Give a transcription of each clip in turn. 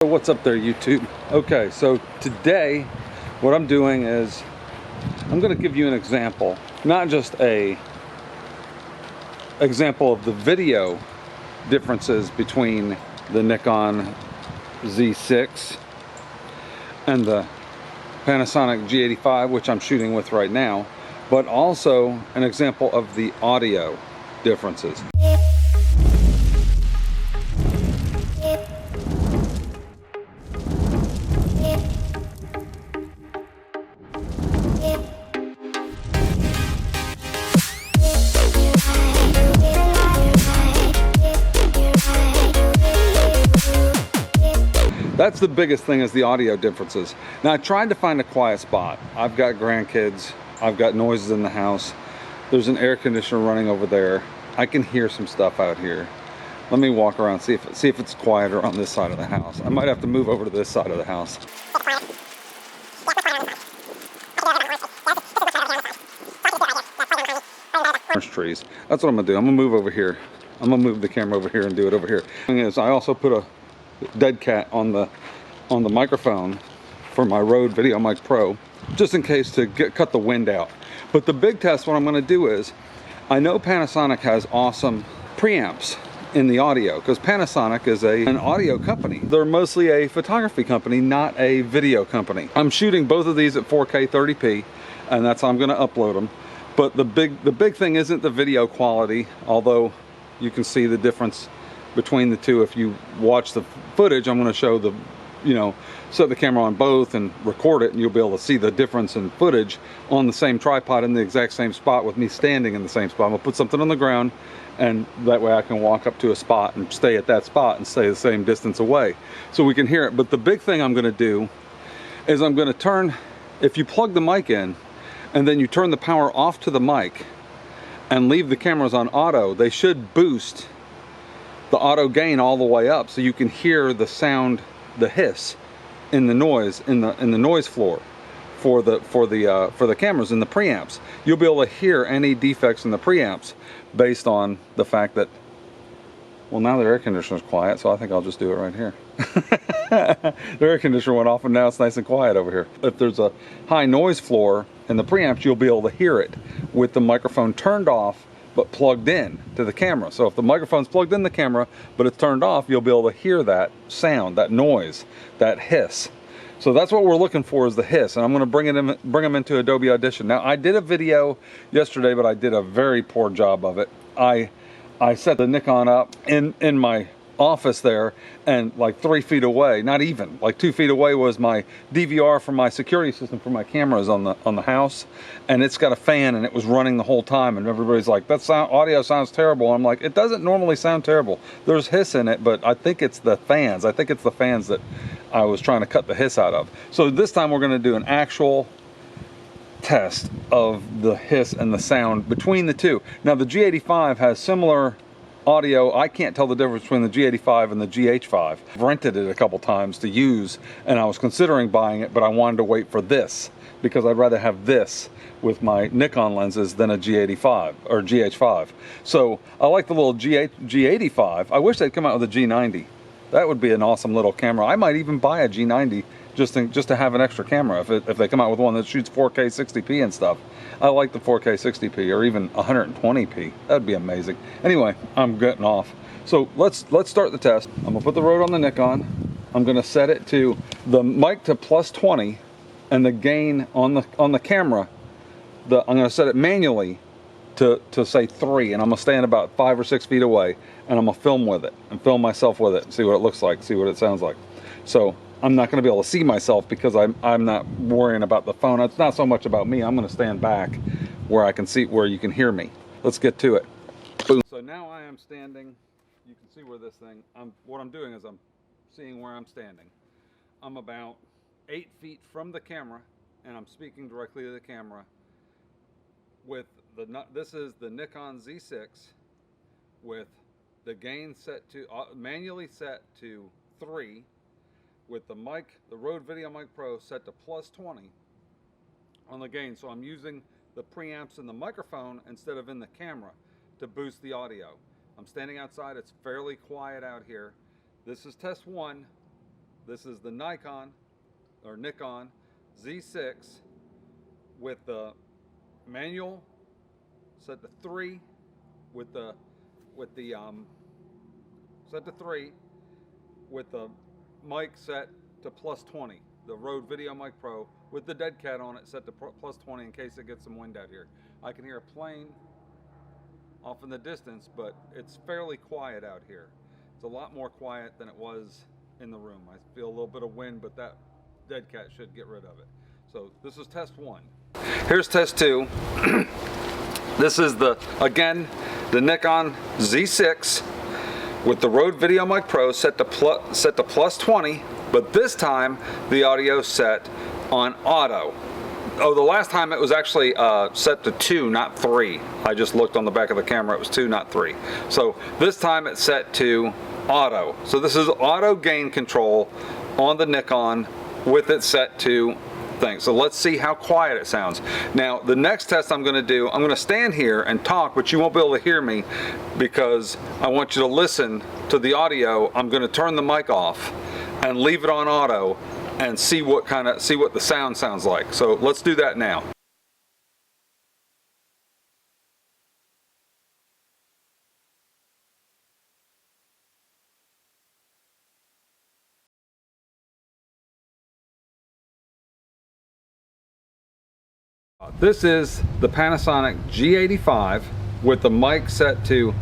What's up there, YouTube? Okay, so today what I'm doing is I'm going to give you an example, not just a example of the video differences between the Nikon Z6 and the Panasonic G85, which I'm shooting with right now, but also an example of the audio differences. That's the biggest thing, is the audio differences. Now I tried to find a quiet spot. I've got grandkids, I've got noises in the house. There's an air conditioner running over there. I can hear some stuff out here. Let me walk around, see if it's quieter on this side of the house. I might have to move over to this side of the house. Trees. That's what I'm gonna do. I'm gonna move over here. I'm gonna move the camera over here and do it over here. Thing is, I also put a dead cat on the microphone for my Rode Video Mic Pro, just in case to cut the wind out. But the big test, what I'm going to do is, I know Panasonic has awesome preamps in the audio, because Panasonic is an audio company. They're mostly a photography company, not a video company. I'm shooting both of these at 4K 30p, and that's how I'm going to upload them. But the big thing isn't the video quality, although you can see the difference between the two. If you watch the footage, I'm going to show the, set the camera on both and record it, and you'll be able to see the difference in footage on the same tripod in the exact same spot with me standing in the same spot. I'm going to put something on the ground, and that way I can walk up to a spot and stay at that spot and stay the same distance away so we can hear it. But the big thing I'm going to do is I'm going to turn, if you plug the mic in and then you turn the power off to the mic and leave the cameras on auto, they should boost the auto gain all the way up, so you can hear the sound, the hiss in the noise, in the noise floor for the cameras in the preamps. You'll be able to hear any defects in the preamps based on the fact that, well, now the air conditioner's quiet, so I think I'll just do it right here. The air conditioner went off and now it's nice and quiet over here. If there's a high noise floor in the preamps, you'll be able to hear it with the microphone turned off but plugged in to the camera. So if the microphone's plugged in the camera but it's turned off, you'll be able to hear that sound, that noise, that hiss. So that's what we're looking for, is the hiss, and I'm going to bring them into Adobe Audition. Now, I did a video yesterday, but I did a very poor job of it. I set the Nikon up in my office there, and like 3 feet away, not even, like 2 feet away, was my DVR for my security system for my cameras on the house, and it's got a fan and it was running the whole time, and everybody's like, that audio sounds terrible. I'm like, it doesn't normally sound terrible. There's hiss in it, but I think it's the fans. I think it's the fans that I was trying to cut the hiss out of. So this time we're going to do an actual test of the hiss and the sound between the two. Now the G85 has similar audio. I can't tell the difference between the G85 and the GH5. I've rented it a couple times to use, and I was considering buying it, but I wanted to wait for this because I'd rather have this with my Nikon lenses than a G85 or GH5. So I like the little G85. I wish they'd come out with a G90. That would be an awesome little camera. I might even buy a G90 just to have an extra camera if they come out with one that shoots 4K 60p and stuff. I like the 4K 60p or even 120p. That'd be amazing. Anyway, I'm getting off. So let's start the test. I'm gonna put the Rode on the Nikon. I'm gonna set it to the mic to +20 and the gain on the camera. I'm gonna set it manually to say 3, and I'm gonna stand about 5 or 6 feet away, and I'm gonna film with it and film myself with it and see what it looks like, see what it sounds like. So I'm not going to be able to see myself because I'm not worrying about the phone. It's not so much about me. I'm going to stand back where I can see, where you can hear me. Let's get to it. Boom. So now I am standing. You can see where this thing, what I'm doing is I'm seeing where I'm standing. I'm about 8 feet from the camera, and I'm speaking directly to the camera with this is the Nikon Z6 with the gain set to, manually set to 3, with the mic, the Rode Video Mic Pro, set to +20 on the gain. So I'm using the preamps in the microphone instead of in the camera to boost the audio. I'm standing outside. It's fairly quiet out here. This is test 1. This is the Nikon Z6 with the manual set to 3 with the set to 3 with the mic set to +20. The Rode Video Mic Pro with the dead cat on it set to +20 in case it gets some wind out here. I can hear a plane off in the distance, but it's fairly quiet out here. It's a lot more quiet than it was in the room. I feel a little bit of wind, but that dead cat should get rid of it. So this is test 1. Here's test 2. This is again the Nikon Z6 with the Rode Video Mic Pro set to +20, but this time the audio set on auto. Oh, the last time it was actually set to 2, not 3. I just looked on the back of the camera, it was 2, not 3. So this time it's set to auto. So this is auto gain control on the Nikon with it set to thing. So let's see how quiet it sounds. Now the next test I'm going to do, I'm going to stand here and talk, but you won't be able to hear me because I want you to listen to the audio. I'm going to turn the mic off and leave it on auto and see what the sound sounds like. So let's do that now. This is the Panasonic G85 with the mic set to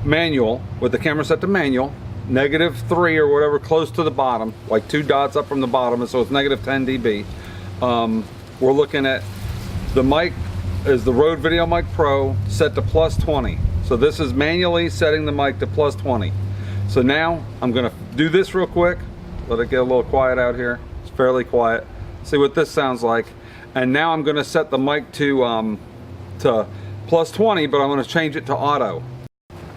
manual, with the camera set to manual, -3 or whatever, close to the bottom, like 2 dots up from the bottom, and so it's -10 dB. We're looking at the mic is the Rode Video Mic Pro set to +20. So this is manually setting the mic to +20. So now I'm gonna do this real quick, let it get a little quiet out here. It's fairly quiet. See what this sounds like. And now I'm gonna set the mic to +20, but I'm gonna change it to auto.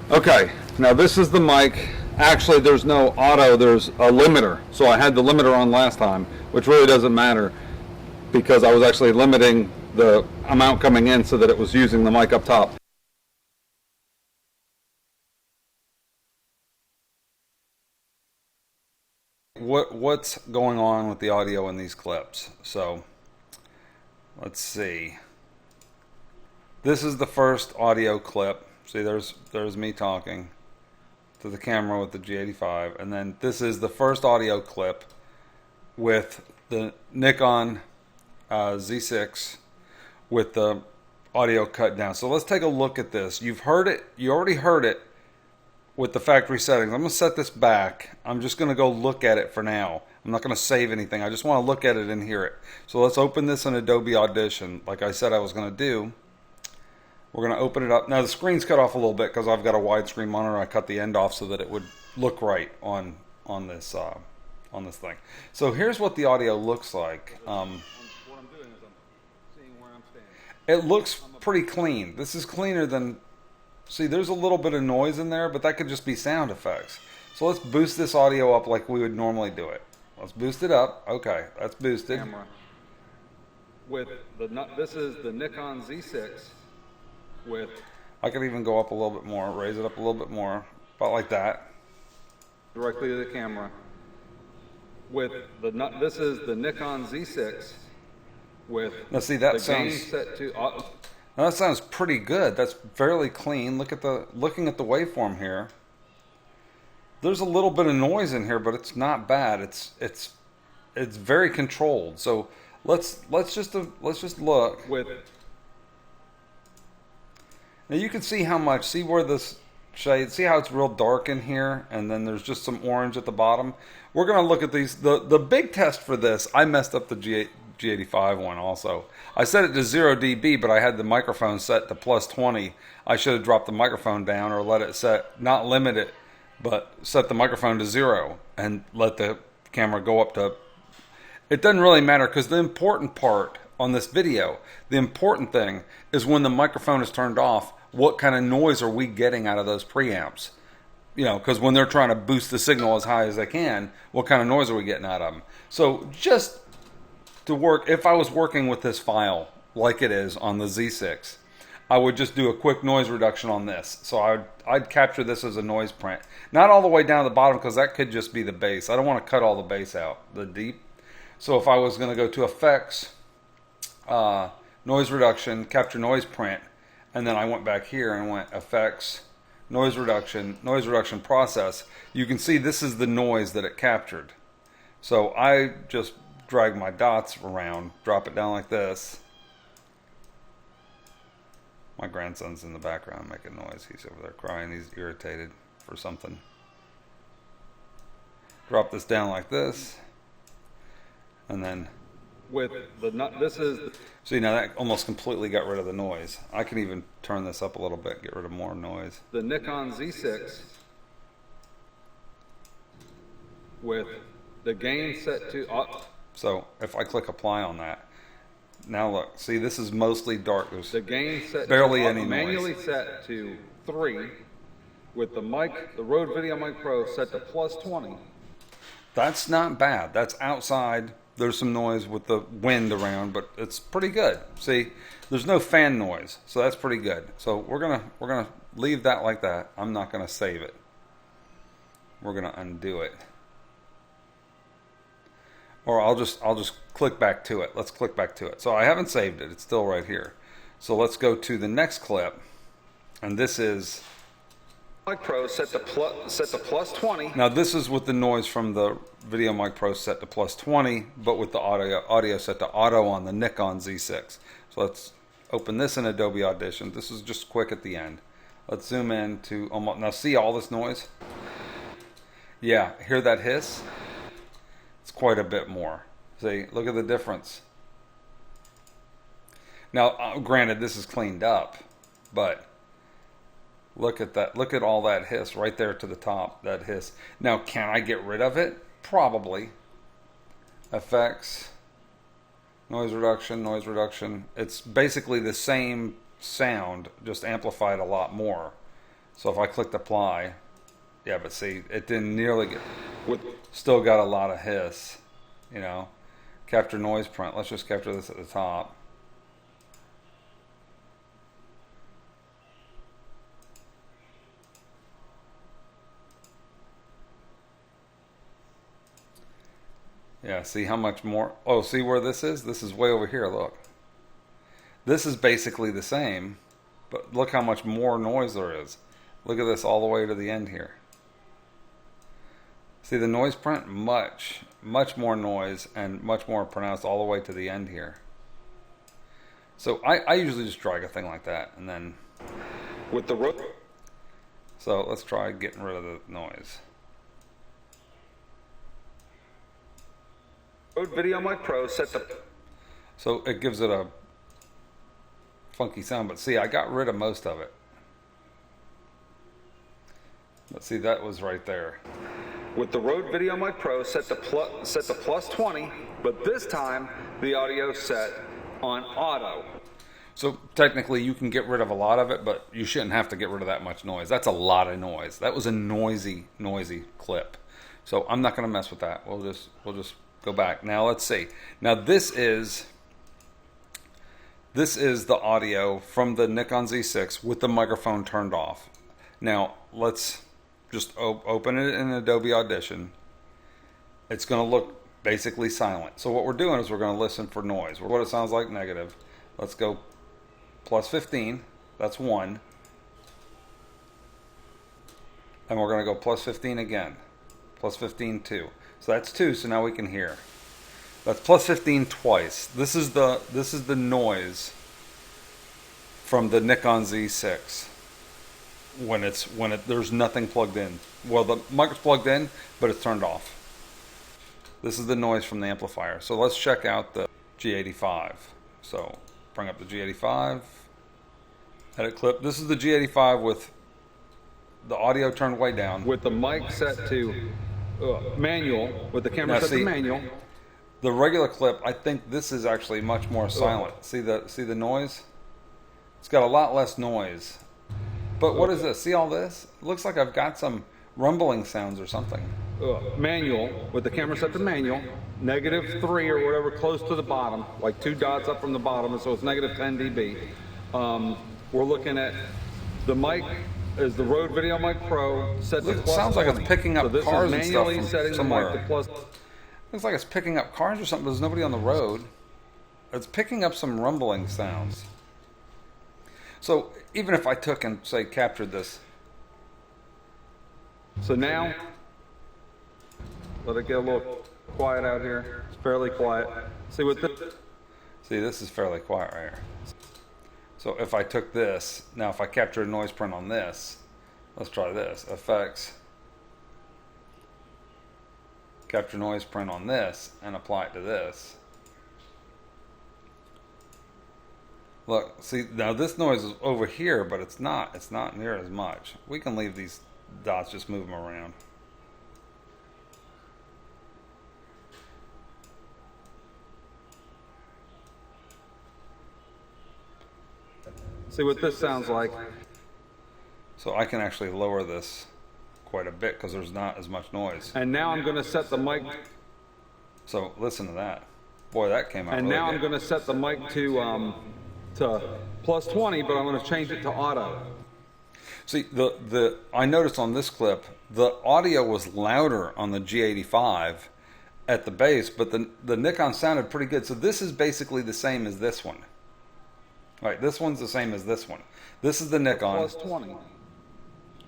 Okay, now this is the mic. Actually, there's no auto, there's a limiter. So I had the limiter on last time, which really doesn't matter because I was actually limiting the amount coming in so that it was using the mic up top. What's going on with the audio in these clips? So let's see. This is the first audio clip. See, there's me talking to the camera with the G85, and then this is the first audio clip with the Nikon Z6 with the audio cut down. So let's take a look at this. You've heard it, you already heard it with the factory settings. I'm gonna set this back. I'm just gonna go look at it for now. I'm not gonna save anything. I just wanna look at it and hear it. So let's open this in Adobe Audition like I said I was gonna do. We're going to open it up. Now the screen's cut off a little bit because I've got a widescreen monitor. I cut the end off so that it would look right on this thing. So here's what the audio looks like. What I'm doing is I'm seeing where I'm standing. It looks pretty clean. This is cleaner than. See, there's a little bit of noise in there, but that could just be sound effects. So let's boost this audio up like we would normally do it. Let's boost it up. Okay, that's boosted. Camera. With this is the Nikon Z6. I could even go up a little bit more, raise it up a little bit more, about like that, directly to the camera. This is the Nikon Z6 with. Now see, that sounds set to. Now that sounds pretty good. That's fairly clean. Looking at the waveform here. There's a little bit of noise in here, but it's not bad. It's very controlled. So let's just look with. Now you can see how much, see where this shade, see how it's real dark in here and then there's just some orange at the bottom. We're going to look at these. The big test for this, I messed up the G85 one also. I set it to 0 dB, but I had the microphone set to +20. I should have dropped the microphone down or let it set, not limit it, but set the microphone to 0 and let the camera go up to. It doesn't really matter because the important part on this video, the important thing is when the microphone is turned off, what kind of noise are we getting out of those preamps? You know, because when they're trying to boost the signal as high as they can, what kind of noise are we getting out of them? So just to work, if I was working with this file like it is on the Z6, I would just do a quick noise reduction on this. So I'd capture this as a noise print. Not all the way down to the bottom, because that could just be the bass. I don't want to cut all the bass out, the deep. So if I was going to go to effects, noise reduction, capture noise print, and then I went back here and went effects, noise reduction process, you can see this is the noise that it captured. So I just drag my dots around, drop it down like this. My grandson's in the background making noise. He's over there crying. He's irritated for something. Drop this down like this. And then with this is... See, now that almost completely got rid of the noise. I can even turn this up a little bit, get rid of more noise. The Nikon Z6 with the gain set to up. So if I click apply on that, now look, see, this is mostly dark. There's the gain set barely any noise. Manually set to 3 with the mic, the Rode Video Mic Pro set to +20. That's not bad. That's outside. There's some noise with the wind around, but it's pretty good. See, there's no fan noise, so that's pretty good. So we're gonna leave that like that. I'm not gonna save it. We're gonna undo it. Or I'll just click back to it. Let's click back to it. So I haven't saved it. It's still right here. So let's go to the next clip, and this is Mic Pro set to +20. Now this is with the noise from the Video Mic Pro set to +20, but with the audio set to auto on the Nikon Z6. So let's open this in Adobe Audition. This is just quick at the end. Let's zoom in to almost, now see all this noise? Yeah, hear that hiss? It's quite a bit more. See, look at the difference. Now, granted, this is cleaned up, but look at that. Look at all that hiss right there to the top, that hiss. Now, can I get rid of it? Probably. Effects, noise reduction. It's basically the same sound, just amplified a lot more. So if I clicked apply, yeah, but see, it didn't nearly get, still got a lot of hiss, you know. Capture noise print. Let's just capture this at the top. Yeah, see how much more? Oh, see where this is? This is way over here, look. This is basically the same, but look how much more noise there is. Look at this all the way to the end here. See the noise print? Much more noise and much more pronounced all the way to the end here. So I usually just drag a thing like that and then with the rope. So let's try getting rid of the noise. Rode Video Mic Pro set to... So it gives it a funky sound, but see, I got rid of most of it. Let's see, that was right there. With the Rode Video Mic Pro set to +20, but this time the audio set on auto. So technically you can get rid of a lot of it, but you shouldn't have to get rid of that much noise. That's a lot of noise. That was a noisy clip. So I'm not going to mess with that. We'll just go back. Now let's see. Now this is the audio from the Nikon Z6 with the microphone turned off. Now let's just open it in Adobe Audition. It's going to look basically silent. So what we're doing is we're going to listen for noise. What it sounds like, negative. Let's go +15. That's 1. And we're going to go +15 again. +15, 2. So that's 2. So now we can hear. That's +15 twice. This is the noise from the Nikon Z6. When there's nothing plugged in. Well, the mic's plugged in, but it's turned off. This is the noise from the amplifier. So let's check out the G85. So bring up the G85, edit clip. This is the G85 with the audio turned way down. With the mic set to manual, with the camera set to manual. The regular clip, I think this is actually much more silent. See the noise? It's got a lot less noise. But what is this? See all this? It looks like I've got some rumbling sounds or something. Manual, with the camera set to manual, -3 or whatever, close to the bottom, like 2 dots up from the bottom, so it's -10 dB. we're looking at the mic is the Rode Video Mic Pro set to plus. Sounds like it's picking up cars and stuff from setting somewhere. the mic to plus. Looks like it's picking up cars or something, but there's nobody on the road. It's picking up some rumbling sounds. So even if I took and, say, captured this. So now, let it get a little quiet out here. It's fairly quiet. See what this? See, this is fairly quiet right here. So if I took this, now if I capture a noise print on this, let's try this. Effects. Capture noise print on this and apply it to this. Look, see, now this noise is over here, but it's not near as much. We can leave these dots, just move them around. See what this sounds like. So I can actually lower this quite a bit because there's not as much noise. And now I'm going to set the mic. So listen to that. Boy, that came out. And really now good. I'm going to set the mic to plus 20, but I'm going to change it to auto. See, I noticed on this clip the audio was louder on the G85 at the base, but the Nikon sounded pretty good. So this is basically the same as this one. Right, this one's the same as this one. This is the Nikon. Plus 20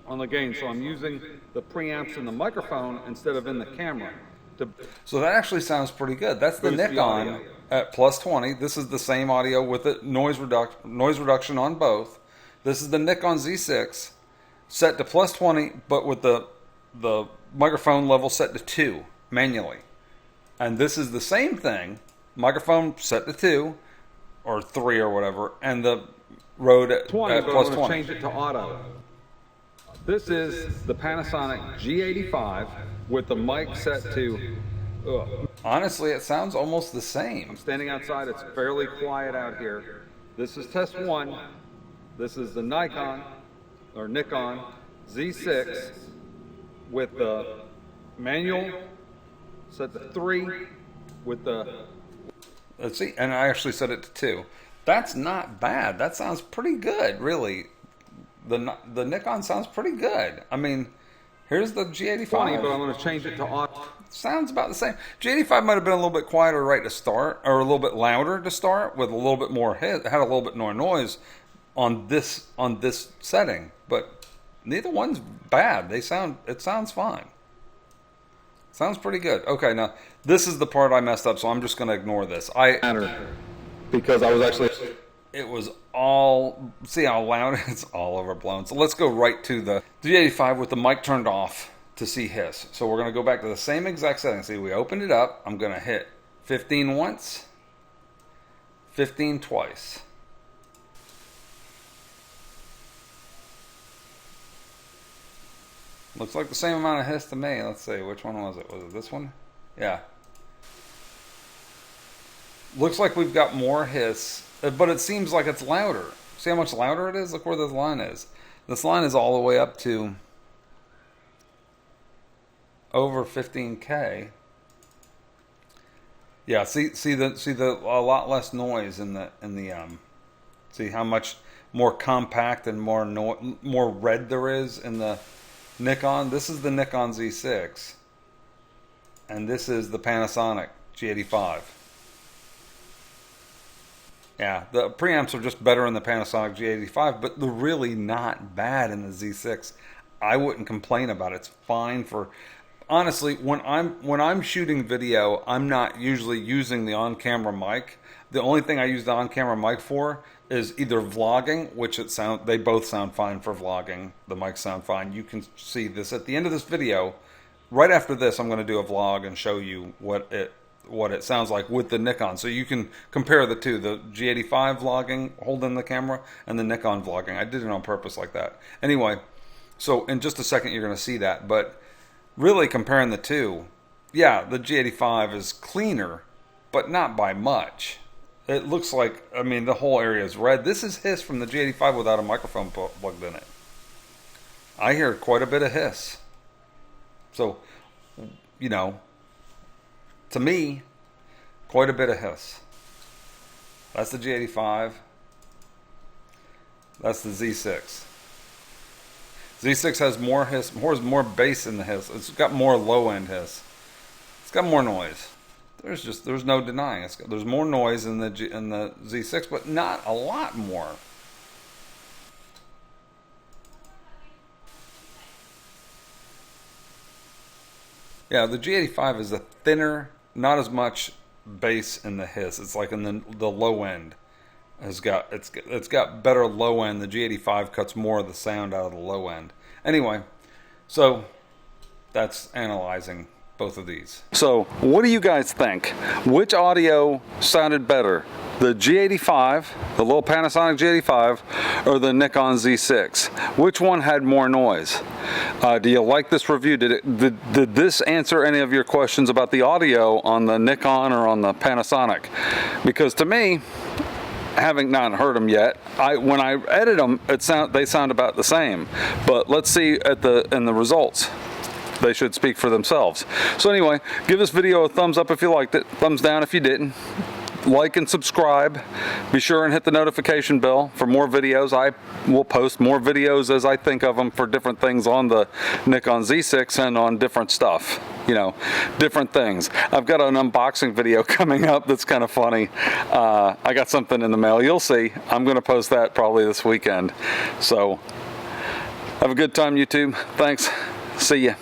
on the gain, so I'm using the preamps in the microphone instead of in the camera. So that actually sounds pretty good. That's the Nikon at plus 20. This is the same audio with the noise reduction on both. This is the Nikon Z6 set to plus 20, but with the microphone level set to 2 manually. And this is the same thing, microphone set to 2 or 3 or whatever, and the Rode at 20, at but plus I'm 20. going to change it to auto. This is the Panasonic G85 with the mic set to. Honestly, it sounds almost the same. I'm standing outside. It's fairly quiet out here. This is test 1. This is the Nikon Z6 with the manual set to 3 with the. Let's see, and I actually set it to 2. That's not bad. That sounds pretty good, really. The Nikon sounds pretty good. I mean, here's the G85. 20, but I'm going to change it to auto. Sounds about the same. G85 might have been a little bit quieter right to start, or a little bit louder to start, with a little bit more hit. Had a little bit more noise on this setting, but neither one's bad. It sounds fine. Sounds pretty good. Okay, now this is the part I messed up, so I'm just going to ignore this. Because I was actually. It was all, see how loud it's all overblown. So let's go right to the G85 with the mic turned off to see hiss. So we're going to go back to the same exact setting. See, we opened it up. I'm going to hit 15 once, 15 twice. Looks like the same amount of hiss to me. Let's see, which one was it? Was it this one? Yeah. Looks like we've got more hiss, but it seems like it's louder. See how much louder it is? Look where this line is. This line is all the way up to over 15K. Yeah, see the a lot less noise in the see how much more compact and more red there is in the Nikon. This is the Nikon Z6, and this is the Panasonic G85. Yeah, the preamps are just better in the Panasonic G85, but they're really not bad in the Z6. I wouldn't complain about it. It's fine for, honestly, when I'm shooting video, I'm not usually using the on-camera mic. The only thing I use the on-camera mic for is either vlogging, which they both sound fine for vlogging. The mics sound fine. You can see this at the end of this video. Right after this, I'm going to do a vlog and show you what it sounds like with the Nikon. So you can compare the two, the G85 vlogging, holding the camera, and the Nikon vlogging. I did it on purpose like that. Anyway, so in just a second you're going to see that. But really comparing the two, yeah, the G85 is cleaner, but not by much. It looks like, I mean, the whole area is red. This is hiss from the G85 without a microphone plugged in it. I hear quite a bit of hiss. So, you know, to me, quite a bit of hiss. That's the G85. That's the Z6. Z6 has more hiss, more bass in the hiss. It's got more low end hiss. It's got more noise. There's no denying it. There's more noise in the Z6, but not a lot more. Yeah, the G85 is a thinner, not as much bass in the hiss. It's like in the low end. It's got better low end. The G85 cuts more of the sound out of the low end. Anyway, so that's analyzing both of these. So what do you guys think? Which audio sounded better? The G85, the little Panasonic G85, or the Nikon Z6? Which one had more noise? Do you like this review? Did this answer any of your questions about the audio on the Nikon or on the Panasonic? Because to me, having not heard them yet, when I edit them, they sound about the same. But let's see in the results. They should speak for themselves. So anyway, give this video a thumbs up if you liked it, thumbs down if you didn't. Like and subscribe. Be sure and hit the notification bell for more videos. I will post more videos as I think of them for different things on the Nikon Z6 and on different stuff. You know, different things. I've got an unboxing video coming up that's kind of funny. I got something in the mail. You'll see. I'm going to post that probably this weekend. So have a good time, YouTube. Thanks. See ya.